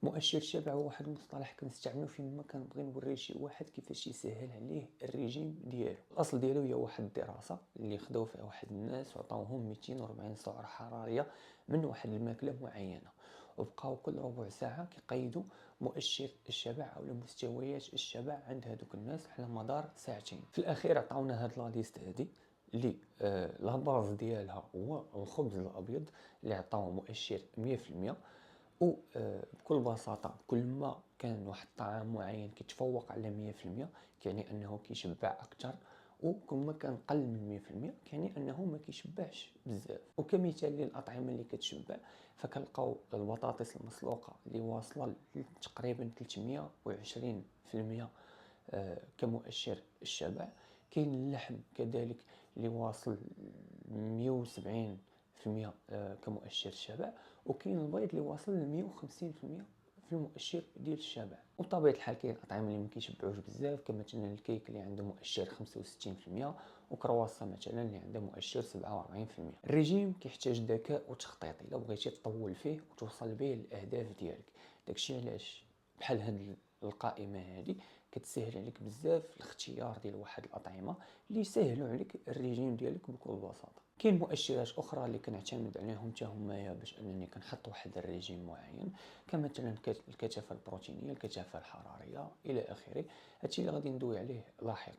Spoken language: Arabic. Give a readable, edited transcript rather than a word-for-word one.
مؤشر الشبع هو واحد المصطلح كنستعملو فين ما كنبغي نوري شي واحد كيفاش يسهل عليه الريجيم ديالو. الاصل ديالو هي واحد الدراسه اللي خداو فيها واحد الناس وعطاوهم 240 سعر حراريه من واحد الماكله معينه، وبقاو كل ربع ساعه كيقيدوا مؤشر الشبع او مستويات الشبع عند هذوك الناس على مدار ساعتين. في الاخير عطاونا هاد لا ليست هادي اللي لا باز ديالها هو الخبز الابيض اللي عطاوه مؤشر 100%. وبكل بساطة كل ما كان واحد الطعام معين كيتفوق على 100% كيعني أنه كيشبع أكثر، وكل ما كان قل من 100% كيعني أنه ما كيشبعش بزاف. وكمثال للأطعمة اللي كتشبع فكنلقاو البطاطس المسلوقة اللي واصلة تقريبا 320% كمؤشر الشبع. كاين اللحم كذلك اللي واصل 170% كمؤشر الشبع، وكاين البيض اللي واصل ل 150% في المؤشر ديال الشبع. وبطبيعه الحال كاين الاطعمه اللي ما كيشبعوش بزاف كمثلا الكيك اللي عنده مؤشر 65%، وكرواسه مثلا اللي عنده مؤشر 47%. الرجيم كيحتاج ذكاء وتخطيط الا بغيتي تطول فيه وتوصل به للاهداف ديالك. داكشي علاش بحال هاد القائمه هذه كتسهل عليك بزاف الاختيار ديال واحد الاطعمه اللي يسهلوا عليك الرجيم ديالك بكل بساطه. كاين مؤشرات اخرى اللي كنعتمد عليهم حتى هما باش انني كنحط واحد الرجيم معين، كمثلا الكثافه البروتينيه، الكثافه الحراريه الى اخره. هادشي اللي غادي ندوي عليه لاحقا.